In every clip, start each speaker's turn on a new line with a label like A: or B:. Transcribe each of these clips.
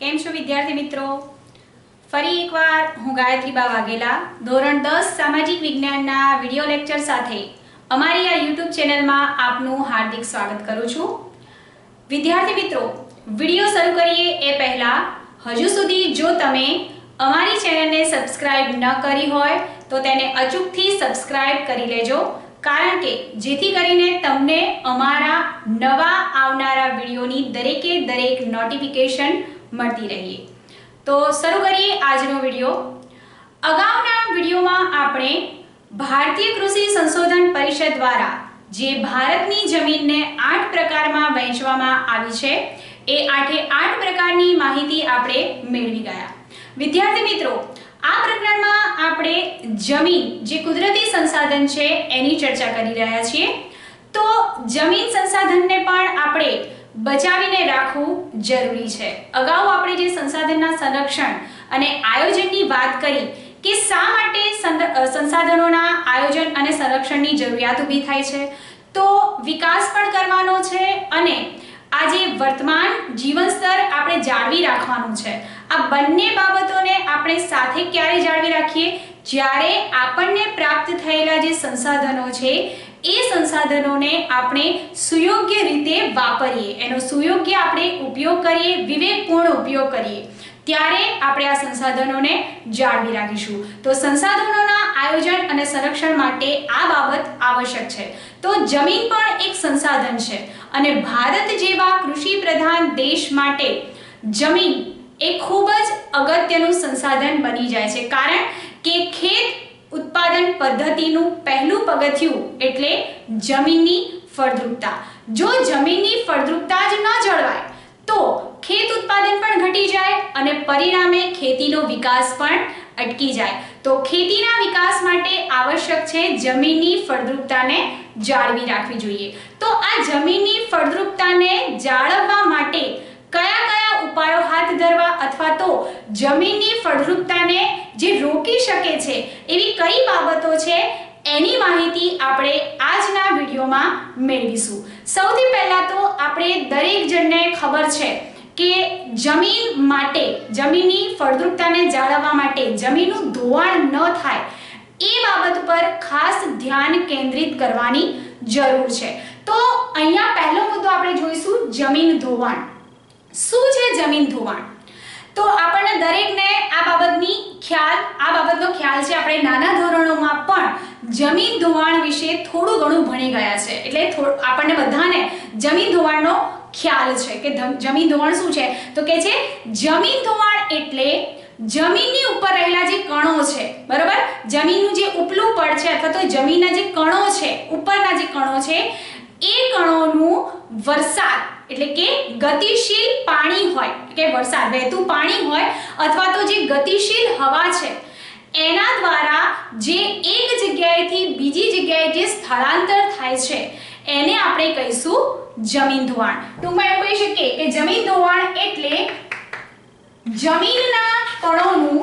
A: કેમ છો વિદ્યાર્થી મિત્રો? ફરી એકવાર હું ગાયત્રીબા વાઘેલા ધોરણ 10 સામાજિક વિજ્ઞાનના વિડિયો લેક્ચર સાથે અમારી આ YouTube ચેનલમાં આપનું હાર્દિક સ્વાગત કરું છું. વિદ્યાર્થી મિત્રો, વિડિયો શરૂ કરીએ એ પહેલા હજુ સુધી જો તમે અમારી ચેનલને સબસ્ક્રાઇબ ન કરી હોય તો તેને અચૂકથી સબસ્ક્રાઇબ કરી લેજો, કારણ કે જેથી કરીને તમને અમારા નવા આવનારા વિડિયોની દરેકે દરેક નોટિફિકેશન મળતી રહે. તો શરૂ કરીએ આજનો વિડિયો. અગાઉના વિડિયોમાં આપણે ભારતીય કૃષિ સંશોધન પરિષદ દ્વારા જે ભારતની જમીનને 8 પ્રકારમાં વહેંચવામાં આવી છે એ 8 પ્રકારની માહિતી આપણે મેળવી ગયા. વિદ્યાર્થી મિત્રો, આ પ્રકરણમાં આપણે જમીન જે કુદરતી સંસાધન છે એની ચર્ચા કરી રહ્યા છીએ. તો જમીન સંસાધનને પણ આપણે બચાવીને રાખવું જરૂરી છે. અગાઉ આપણે જે સંસાધનના સંરક્ષણ અને આયોજનની વાત કરી કે શા માટે સંસાધનોના આયોજન અને સંરક્ષણની જરૂરિયાત ઊભી થાય છે, તો વિકાસ પણ કરવાનો છે અને આજે વર્તમાન જીવન સ્તર આપણે જાળવી રાખવાનું છે. આ બંને બાબતોને આપણે સાથે ક્યારે જાળવી રાખીએ? જ્યારે આપણને પ્રાપ્ત થયેલા જે સંસાધનો છે એ સંસાધનોને આપણે સુયોગ્ય રીતે વાપરીએ, એનો સુયોગ્ય આપણે ઉપયોગ કરીએ, વિવેકપૂર્ણ ઉપયોગ કરીએ, ત્યારે આપણે આ સંસાધનોને જાળવી રાખીશું. તો સંસાધનોના આયોજન અને સંરક્ષણ માટે આ બાબત આવશ્યક છે. તો જમીન પણ એક સંસાધન છે અને ભારત જેવા કૃષિ પ્રધાન દેશ માટે જમીન એ ખૂબ જ અગત્યનું સંસાધન બની જાય છે, કારણ કે ખેત ઉત્પાદન પદ્ધતિનું પહેલું પગથિયું એટલે જમીનની ફળદ્રુપતા. જો જમીનની ફળદ્રુપતા જ ન જળવાય તો ખેત ઉત્પાદન પણ ઘટી જાય અને પરિણામે ખેતીનો વિકાસ પણ અટકી જાય. તો ખેતીના વિકાસ માટે આવશ્યક છે જમીનની ફળદ્રુપતાને જાળવી રાખવી જોઈએ. તો આ જમીનની ફળદ્રુપતાને જાળવવા માટે કયા ઉપાયો હાથ ધરવા અથવા તો જમીનની ફળદ્રુપતાને જે રોકી શકે છે એવી કઈ બાબતો છે એની માહિતી આપણે આજના વિડીયોમાં મેળવીશું. સૌથી પહેલા તો આપણે દરેક જણને ખબર છે કે જમીન માટે, જમીનની ફળદ્રુપતાને જાળવવા માટે જમીનનું ધોવાણ ન થાય એ બાબત પર ખાસ ધ્યાન કેન્દ્રિત કરવાની જરૂર છે. તો અહીંયા પહેલો મુદ્દો આપણે જોઈશું, જમીન ધોવાણ. શું છે જમીન ધોવાણ? તો આપણને દરેકને આ બાબતનો ખ્યાલ છે. આપણે નાના ધોરણોમાં પણ જમીન ધોવાણ વિશે થોડું ઘણું ભણી ગયા છે, એટલે આપણને બધાને જમીન ધોવાણનો ખ્યાલ છે કે જમીન ધોવાણ શું છે. તો કે છે જમીન ધોવાણ એટલે જમીનની ઉપર રહેલા જે કણો છે, બરાબર, જમીનનું જે ઉપલું પડ છે અથવા તો જમીનના જે કણો છે, ઉપરના જે કણો છે એ કણોનું વરસાદ એટલે કે ગતિશીલ પાણી હોય કે વરસાદ વહેતું પાણી હોય અથવા તો જે ગતિશીલ હવા છે એના દ્વારા જે એક જગ્યાએથી બીજી જગ્યાએ જે સ્થળાંતર થાય છે એને આપણે કહીશું જમીન ધોવાણ. ટૂંકમાં એવું કહી શકીએ કે જમીન ધોવાણ એટલે જમીનના કણોનું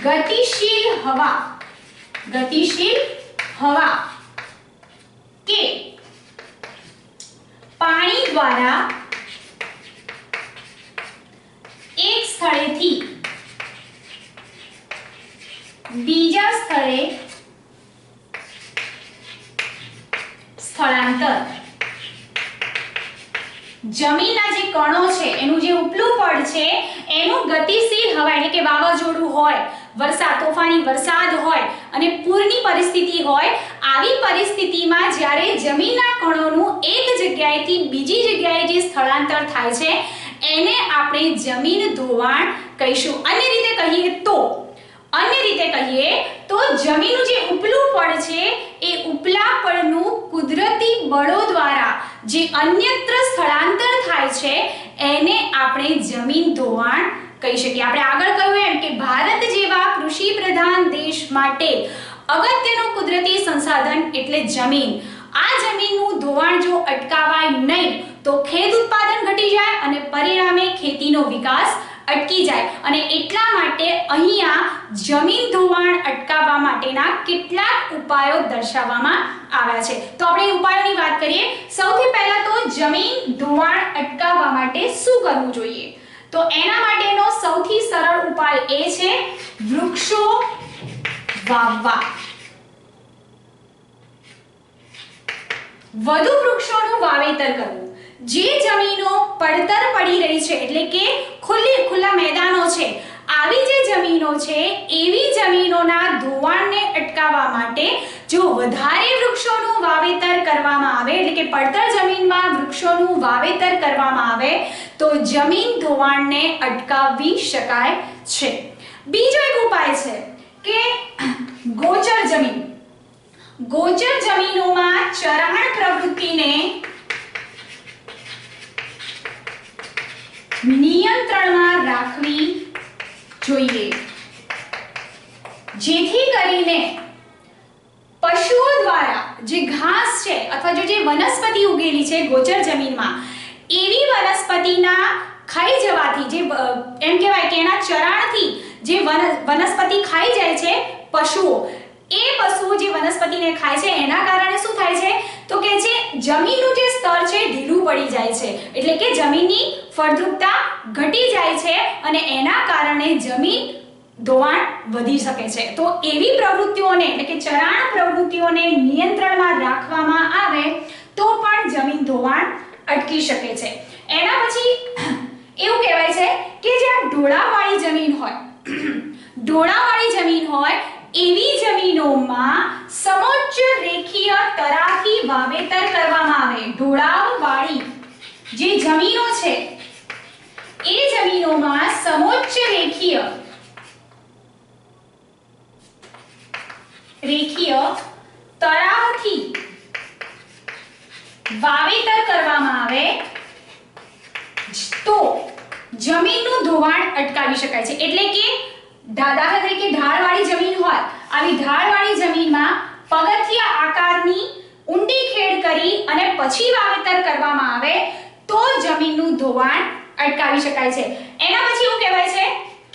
A: ગતિશીલ હવા કે પાણી દ્વારા એક સ્થળેથી બીજા સ્થળે સ્થળાંતર. જમીનના જે કણો છે એનું જે ઉપલું પડ છે એનું ગતિશીલ હવા એટલે કે વાવાઝોડું હોય, તોફાની વરસાદ હોય અને પૂરની પરિસ્થિતિ હોય, આવી પરિસ્થિતિમાં જ્યારે જમીનના કણોનું એક જગ્યાએથી બીજી જગ્યાએ જે સ્થળાંતર થાય છે એને આપણે જમીન ધોવાણ કહીશું. અન્ય રીતે કહીએ તો જમીનનું જે ઉપલું પડ છે એ ઉપલા પડનું કુદરતી બળો દ્વારા જે અન્યત્ર સ્થળાંતર થાય છે એને આપણે જમીન ધોવાણ કહી શકીએ. આપણે આગળ કહ્યું એમ કે ભારત જેવા કૃષિ પ્રધાન દેશ માટે અગત્યનું કુદરતી સંસાધન એટલે જમીન. આ જમીનનું ધોવાણ જો અટકાવાય નહીં તો ખેત ઉત્પાદન ઘટી જાય અને પરિણામે ખેતીનો વિકાસ અટકી જાય. અને એટલા માટે અહીંયા જમીન ધોવાણ અટકાવવા માટેના કેટલાક ઉપાયો દર્શાવવામાં આવ્યા છે. તો આપણે ઉપાયોની વાત કરીએ. સૌથી પહેલા તો જમીન ધોવાણ અટકાવવા માટે શું કરવું જોઈએ? તો એના માટેનો સૌથી સરળ ઉપાય એ છે વૃક્ષો વાવવા. વધુ વૃક્ષોનું વાવેતર કરવું. જે જમીનો પડતર પડી રહી છે એટલે કે ખુલ્લા મેદાનો છે, આવી જે જમીનો છે એવી જમીનોના ધોવાણને અટકાવવા માટે જો વધારે વૃક્ષોનું વાવેતર કરવામાં આવે એટલે કે પડતર જમીનમાં વૃક્ષોનું વાવેતર કરવામાં આવે તો જમીન ધોવાણને અટકાવી શકાય છે. બીજો એક ઉપાય છે કે ગોચર જમીન. ગોચર જમીનોમાં ચરાણ પ્રવૃત્તિને નિયંત્રણમાં રાખવી જોઈએ, જેથી કરીને પશુઓ દ્વારા જે ઘાસ છે અથવા જે વનસ્પતિ ઉગેલી છે ગોચર જમીનમાં એવી વનસ્પતિના ખાઈ જવાથી જે એમ કહેવાય કે એના ચરાણથી જે વનસ્પતિ ખાઈ જાય છે પશુઓ, એ પશુઓ જે વનસ્પતિને ખાય છે એના કારણે શું થાય છે તો કે જે જમીનનું જે સ્તર છે ઢીલું પડી જાય છે એટલે કે જમીનની ફળદ્રુપતા ઘટી જાય છે અને એના કારણે જમીન ધોવાણ વધી શકે છે. તો એવી પ્રવૃત્તિઓને એટલે કે ચરાણ પ્રવૃત્તિઓને નિયંત્રણમાં રાખવામાં આવે તો પણ જમીન ધોવાણ અટકી શકે છે. એના પછી એવું કહેવાય છે કે જ્યાં ઢોળાવવાળી જમીન હોય, ઢોળાવવાળી જમીન હોય એવી જમીનોમાં સમોચ્ચ રેખીય તરાથી વાવેતર કરવામાં આવે. ઢોળાવવાળી જે જમીનો છે એ જમીનોમાં સમોચ્ચ રેખીય તરાવથી વાવેતર કરવામાં આવે તો જમીનનું ધોવાણ અટકાવી શકાય છે. એટલે કે દાખલા તરીકે ઢાળવાળી જમીન હોય, આવી ઢાળવાળી જમીનમાં પગથિયા આકારની ઊંડી ખેડ કરી અને પછી વાવેતર કરવામાં આવે તો જમીનનું ધોવાણ અટકાવી શકાય છે. એના પછી એવું કહેવાય છે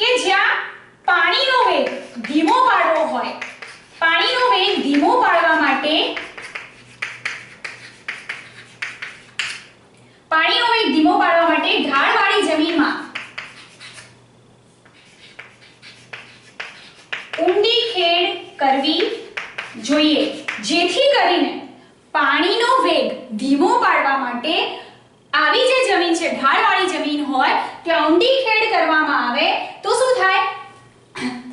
A: કે જ્યાં પાણીનો વેગ ધીમો પાડવો હોય, પાણીનો વેગ ધીમો પાડવા માટે ઢાળવાળી જમીનમાં ઊંડી ખેડ કરવી જોઈએ, જેથી કરીને પાણીનો વેગ ધીમો પાડવા માટે આવી જે જમીન છે ઢાળવાળી જમીન હોય ત્યાં ઊંડી ખેડ કરવામાં આવે તો શું થાય,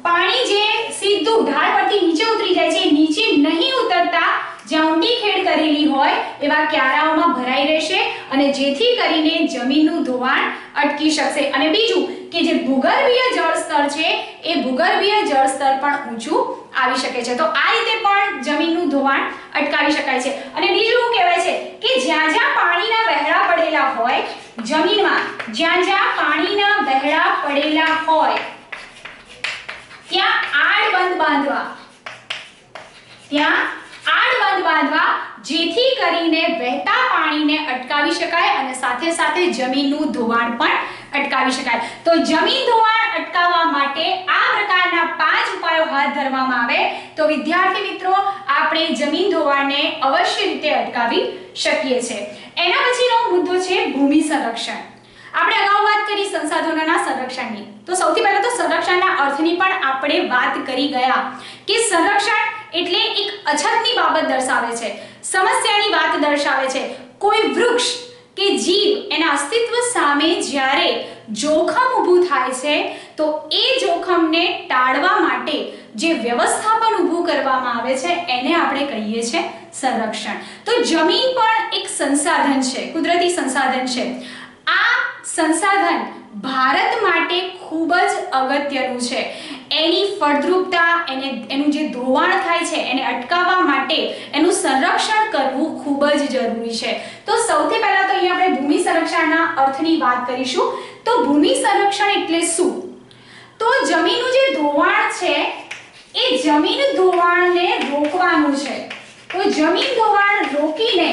A: પાણી જે સીધું ઢાળ પરથી નીચે ઉતરી જાય છે નીચે નહીં ઉતરતા જ્યાં ઊંડી ખેડ કરેલી હોય એવા ક્યારાઓમાં ભરાઈ રહેશે અને જેથી કરીને જમીનનું ધોવાણ અટકી શકશે. અને બીજું કે જે ભૂગર્ભીય જળ સ્તર છે એ ભૂગર્ભીય જળ સ્તર પણ ઊંચું આવી શકે છે. તો આ રીતે પણ જમીનનું ધોવાણ અટકાવી શકાય છે. અને બીજું શું કહેવાય છે કે જ્યાં જ્યાં પાણીના વહેડા પડેલા હોય જમીનમાં, જ્યાં પાણીના વહેડા પડેલા હોય ત્યાં આડબંધ બાંધવા જેથી કરીને વહેતા પાણીને અટકાવી શકાય અને સાથે સાથે જમીનનું ધોવાણ પણ અટકાવી શકાય. તો જમીન ધોવાણ અટકાવવા માટે આ પ્રકારના 5 ઉપાયો હાથ ધરવામાં આવે તો વિદ્યાર્થી મિત્રો આપણે જમીન ધોવાણને અવશ્ય રીતે અટકાવી શકીએ છીએ. એના પછીનો મુદ્દો છે ભૂમિ સંરક્ષણ. આપણે અગાઉ વાત કરી સંસાધનોના સંરક્ષણની, તો સૌથી પહેલા તો સંરક્ષણના અર્થની પણ આપણે વાત કરી ગયા કે સંરક્ષણ એટલે એક અછતની બાબત દર્શાવે છે, સમસ્યાની વાત દર્શાવે છે. કોઈ વૃક્ષ કે જીવ એના અસ્તિત્વ સામે જ્યારે જોખમ ઊભું થાય છે તો એ જોખમને ટાળવા માટે જે વ્યવસ્થાપન ઊભું કરવામાં આવે છે એને આપણે કહીએ છીએ સંરક્ષણ. તો જમીન પણ એક સંસાધન છે, કુદરતી સંસાધન છે. આ સંસાધન ભારત માટે ખૂબ જ અગત્યનું છે. એની ફળદ્રુપતા એનું જે ધોવાણ થાય છે એને અટકાવવા માટે એનું સંરક્ષણ કરવું ખૂબ જ જરૂરી છે. તો સૌથી પહેલા તો અહીંયા આપણે ભૂમિ સંરક્ષણના અર્થની વાત કરીશું. તો ભૂમિ સંરક્ષણ એટલે શું? તો જમીનનું જે ધોવાણ છે એ જમીન ધોવાણને રોકવાનું છે. તો જમીન ધોવાણ રોકીને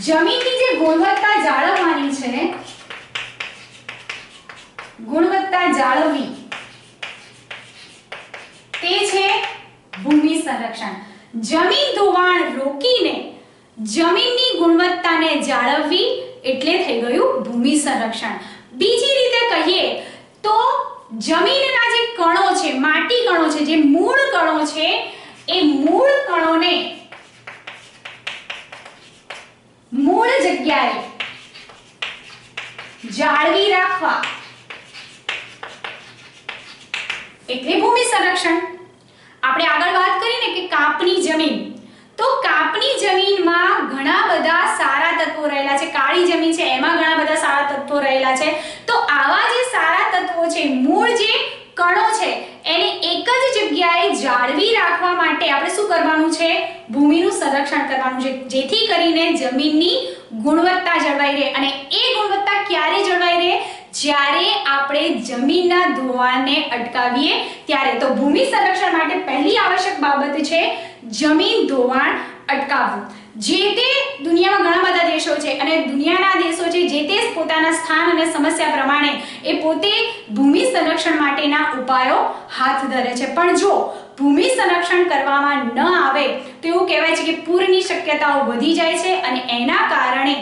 A: જમીનની જે ગુણવત્તા જાળવવાની છે, ગુણવત્તા જાળવવી તે છે ભૂમિ સંરક્ષણ. જમીન ધોવાણ રોકીને જમીનની ગુણવત્તાને જાળવવી એટલે થઈ ગયું ભૂમિ સંરક્ષણ. બીજી રીતે કહીએ તો જમીનના જે કણો છે, માટી કણો છે, જે મૂળ કણો છે, એ મૂળ કણોને મૂળ જગ્યાએ જાળવી રાખવા એટલે ભૂમિ સંરક્ષણ. આપણે આગળ વાત કરીને કે કાપની જમીન, તો કાપની જમીનમાં ઘણા બધા સારા તત્વો રહેલા છે. કાળી જમીન છે એમાં ઘણા બધા સારા તત્વો રહેલા છે. તો આવા જે સારા તત્વો છે, મૂળ જે કણો છે, એને એક જ જગ્યાએ જાળવી રાખવા માટે આપણે શું કરવાનું છે? ભૂમિનું સંરક્ષણ કરવાનું છે, જેથી કરીને જમીનની ગુણવત્તા જળવાઈ રહે. અને એ ગુણવત્તા ક્યારે જળવાઈ રહે? જ્યારે આપણે જમીનના ધોવાણને અટકાવીએ ત્યારે. તો ભૂમિ સંરક્ષણ માટે પહેલી આવશ્યક બાબત છે જમીન ધોવાણ અટકાવવું. જે તે દુનિયામાં ઘણા બધા દેશો છે અને દુનિયાના દેશો છે જે તે પોતાના સ્થાન અને સમસ્યા પ્રમાણે એ પોતે ભૂમિ સંરક્ષણ માટેના ઉપાયો હાથ ધરે છે. પણ જો ભૂમિ સંરક્ષણ કરવામાં ન આવે તો એવું કહેવાય છે કે પૂરની શક્યતાઓ વધી જાય છે અને એના કારણે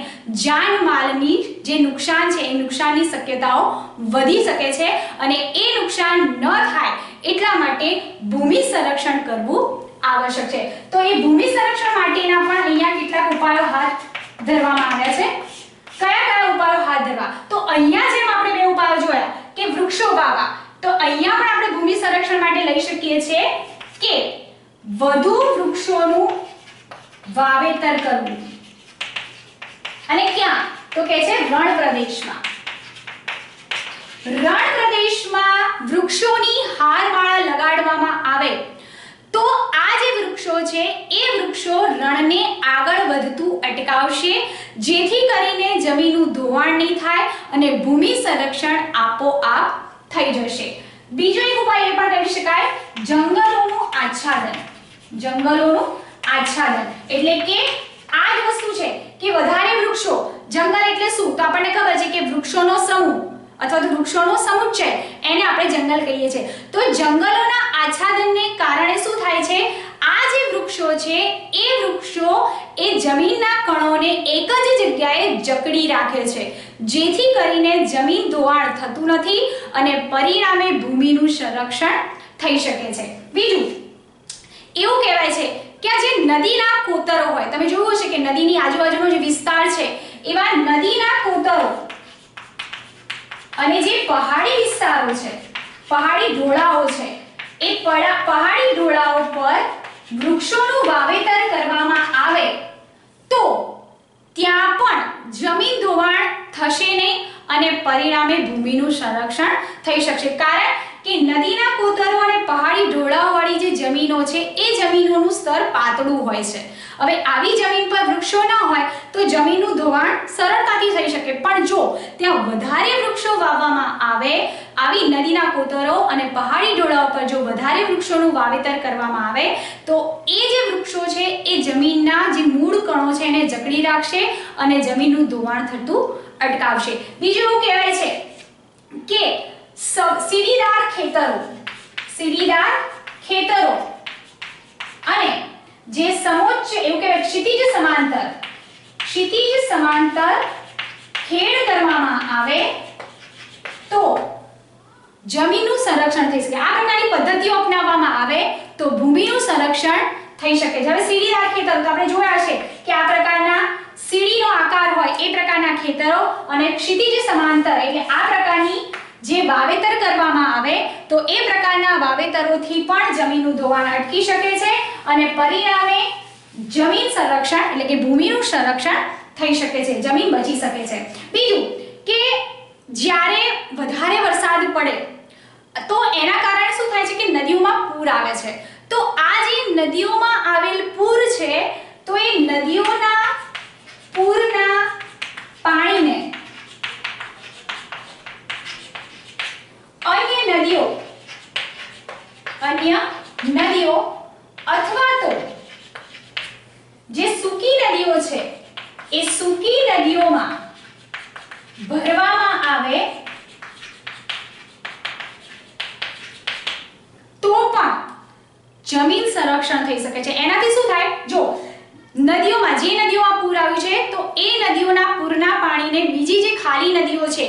A: જાનમાલની જે નુકસાન છે એ નુકસાનની શક્યતાઓ વધી શકે છે. અને એ નુકસાન ન થાય એટલા માટે ભૂમિ સંરક્ષણ કરવું આવશ્યક છે. તો એ ભૂમિ સંરક્ષણ માટેના પણ અહીંયા કેટલાક ઉપાયો હાથ ધરવામાં આવ્યા છે. કયા કયા ઉપાયો હાથ ધરવા? તો અહીંયા જેમ આપણે બે ઉપાયો જોયા કે વૃક્ષો વાવવા, તો અહીંયા પણ આપણે ભૂમિ સંરક્ષણ માટે લઈ શકીએ છીએ કે વધુ વૃક્ષોનું વાવેતર કરવું. અને ક્યાં? તો કે છે રણ પ્રદેશમાં. રણ પ્રદેશમાં વૃક્ષોની હારમાળા લગાડવામાં આવે તો આ જે વૃક્ષો છે એ વૃક્ષો રણને આગળ વધતું અટકાવશે, જેથી કરીને જમીનનું ધોવાણ નહીં થાય અને ભૂમિ સંરક્ષણ આપોઆપ થઈ જશે. બીજો એક ઉપાય એ પણ કરી શકાય જંગલોનું આચ્છાદન. જંગલોનું આચ્છાદન એટલે કે આ જ વસ્તુ છે કે વધારે વૃક્ષો, જંગલ એટલે શું? તો આપણને ખબર છે કે વૃક્ષોનો સમૂહ અથવા તો વૃક્ષોનો સમુચ્ચય, એને આપણે જંગલ કહીએ છીએ. તો જંગલોના આચ્છાદનને કારણે શું થાય છે? આ જે વૃક્ષો છે એ વૃક્ષો એ જમીનના કણોને એક જ જગ્યાએ જકડી રાખે છે, જેથી કરીને જમીન ધોવાણ થતું નથી અને પરિણામે ભૂમિનું સંરક્ષણ થઈ શકે છે. બીજું એવું કહેવાય છે કે આ જે નદીના કોતરો હોય, તમે જોયું હશે કે નદીની આજુબાજુનો જે વિસ્તાર છે એવા નદીના કોતરો અને જે પહાડી વિસ્તારો છે, પહાડી ઢોળાવો છે, એ પહાડી ઢોળાવો પર વૃક્ષોનું વાવેતર કરવામાં આવે તો ત્યાં પણ જમીન ધોવાણ થશે નહીં અને પરિણામે ભૂમિનું સંરક્ષણ થઈ શકશે. કારણ કે નદીના કોતરો અને પહાડી ઢોળાવવાળી જે જમીનો છે એ જમીનોનું સ્તર પાતળું હોય છે. હવે આવી જમીન પર વૃક્ષો ન હોય તો જમીનનું ધોવાણ સરળતાથી થઈ શકે. પણ જો ત્યાં વધારે વૃક્ષો વાવવામાં આવે, આવી નદીના કોતરો અને પહાડી ઢોળાવ પર જો વધારે વૃક્ષોનું વાવેતર કરવામાં આવે તો એ જે વૃક્ષો છે એ જમીનના જે મૂળ કણો છે એને જકડી રાખશે અને જમીનનું ધોવાણ થતું અટકાવશે. બીજું એવું કહેવાય છે કે સીડીદાર ખેતરો અને જે સમોચ્ચ એવું કહેવાય ક્ષિતિજ સમાંતર ખેડ કરવામાં આવે તો જમીનનું સંરક્ષણ થઈ શકે. આ પ્રકારની પદ્ધતિઓ અપનાવવામાં આવે તો ભૂમિનું સંરક્ષણ થઈ શકે છે. હવે સીડીદાર ખેતરો તો આપણે જોયા છે કે આ પ્રકારના સીડીનો આકાર હોય એ પ્રકારના ખેતરો અને ક્ષિતિજ સમાંતર એટલે આ પ્રકારની જે વાવેતર કરવામાં આવે તો એ પ્રકારના વાવેતરોથી પણ જમીનનું ધોવાણ અટકી શકે છે અને પરિણામે જમીન સંરક્ષણ એટલે કે ભૂમિનું સંરક્ષણ થઈ શકે છે, જમીન બચી શકે છે. બીજું કે જ્યારે વધારે વરસાદ પડે તો એના કારણે શું થાય છે કે નદીઓમાં પૂર આવે છે. તો આ જે નદીઓમાં આવેલ પૂર છે તો એ નદીઓના પૂરના પાણીને અન્ય નદીઓ અથવા તો જે સૂકી નદીઓ છે એ સૂકી નદીઓમાં ભરવામાં આવે તો પણ જમીન સંરક્ષણ થઈ શકે છે. એનાથી શું થાય? જો નદીઓમાં જે નદીઓમાં પૂર આવ્યું છે તો એ નદીઓના પૂરના પાણીને બીજી જે ખાલી નદીઓ છે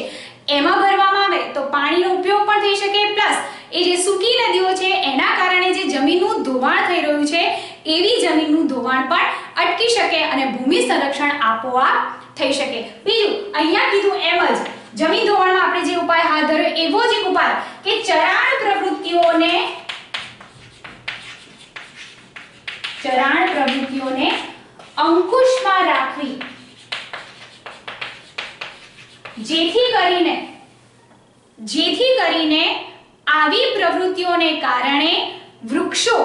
A: એમાં ભરવામાં આવે તો પાણીનો ઉપયોગ પણ થઈ શકે, પ્લસ એ જે સૂકી નદીઓ છે એના કારણે જે જમીનનું ધોવાણ થઈ રહ્યું છે એવી જમીનનું ધોવાણ પણ અટકી શકે અને ભૂમિ સંરક્ષણ આપોઆપ થઈ શકે. બીજું અહીંયા કીધું એમ જ જમીન ધોવાણમાં આપણે જે ઉપાય હાથ ધર્યો એવો જ એક ઉપાય કે ચરાણ પ્રવૃત્તિઓને અંકુશમાં રાખવી, જેથી કરીને આવી પ્રવૃત્તિઓને કારણે વૃક્ષો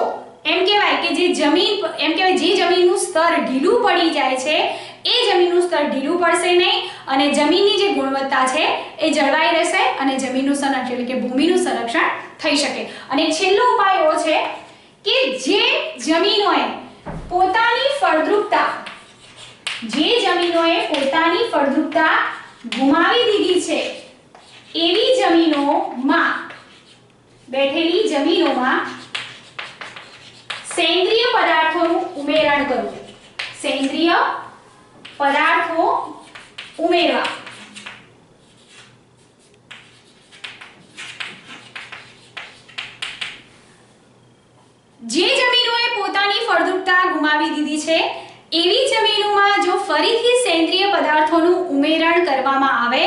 A: એમ કહેવાય કે જે જમીનનું સ્તર ઢીલું પડી જાય છે એ જમીનનું સ્તર ઢીલું પડશે નહીં અને જમીનની જે ગુણવત્તા છે એ જળવાઈ રહેશે અને જમીનનું સંરક્ષણ એટલે કે ભૂમિનું સંરક્ષણ થઈ શકે. અને છેલ્લો ઉપાય એવો છે કે જે જમીનોએ પોતાની ફળદ્રુપતા ગુમાવી દીધી છે એવી જમીનોમાં સેન્દ્રિય પદાર્થોનું ઉમેરણ કરવું. સેન્દ્રિય પદાર્થો ઉમેરવા. જે જમીનોએ પોતાની ફળદ્રુપતા ગુમાવી દીધી છે એવી જમીનોમાં જો ફરીથી સેન્દ્રિય પદાર્થોનું ઉમેરણ કરવામાં આવે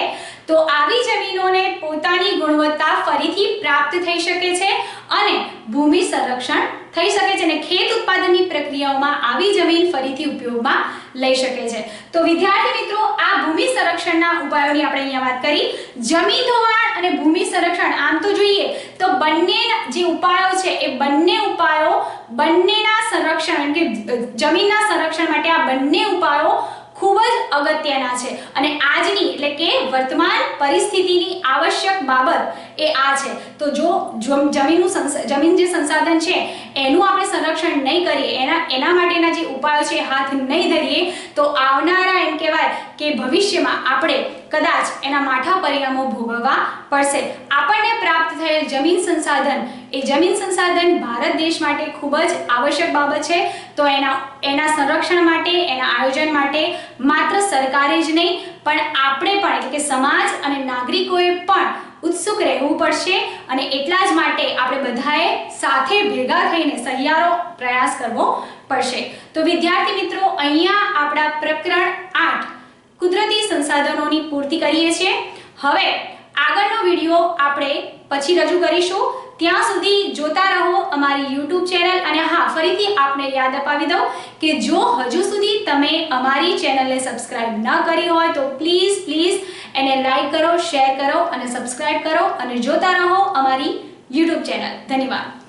A: તો આવી જમીનોને પોતાની ગુણવત્તા ફરીથી પ્રાપ્ત થઈ શકે છે અને ભૂમિ સંરક્ષણ થઈ શકે છે અને ખેત ઉત્પાદનની પ્રક્રિયાઓમાં આવી જમીન ફરીથી ઉપયોગમાં લઈ શકે છે. તો વિદ્યાર્થી મિત્રો, આ ભૂમિ સંરક્ષણના ઉપાયોની આપણે અહીંયા વાત કરી. જમીન ધોવાણ અને ભૂમિ સંરક્ષણ આમ તો જોઈએ તો બંને જે ઉપાયો છે એ બંને ઉપાયો બંનેના સંરક્ષણ કે જમીનના સંરક્ષણ માટે આ બંને ઉપાયો ખૂબ જ અગત્યના છે અને આજની એટલે કે વર્તમાન પરિસ્થિતિની આવશ્યક બાબત એ આ છે. તો જો જમીન જે સંસાધન છે એનું આપણે સંરક્ષણ નહીં કરીએ, એના માટેના જે ઉપાયો છે હાથ નહીં ધરીએ તો આવનારા એમ કહેવાય કે ભવિષ્યમાં આપણે કદાચ એના માઠા પરિણામો ભોગવવા પડશે. આપણને પ્રાપ્ત થયેલ જમીન સંસાધન ભારત દેશ માટે ખૂબ જ આવશ્યક બાબત છે. તો એના સંરક્ષણ માટે, એના આયોજન માટે માત્ર સરકારે જ નહીં પણ આપણે પણ એટલે કે સમાજ અને નાગરિકોએ પણ ઉત્સુક રહેવું પડશે અને એટલા જ માટે આપણે બધાએ સાથે ભેગા થઈને સહિયારો પ્રયાસ કરવો પડશે. તો વિદ્યાર્થી મિત્રો, અહીંયા આપણા પ્રકરણ 8 કુદરતી સંસાધનોની પૂર્તિ કરીએ છીએ. હવે આગળનો વિડિયો આપણે પછી રજૂ કરીશું. ત્યાં સુધી જોતા રહો અમારી YouTube ચેનલ. અને હા, ફરીથી આપને યાદ અપાવી દઉં કે જો હજુ સુધી તમે અમારી ચેનલને સબસ્ક્રાઇબ ન કરી હોય તો પ્લીઝ એને લાઈક કરો, શેર કરો અને સબસ્ક્રાઇબ કરો અને જોતા રહો અમારી YouTube ચેનલ. ધન્યવાદ.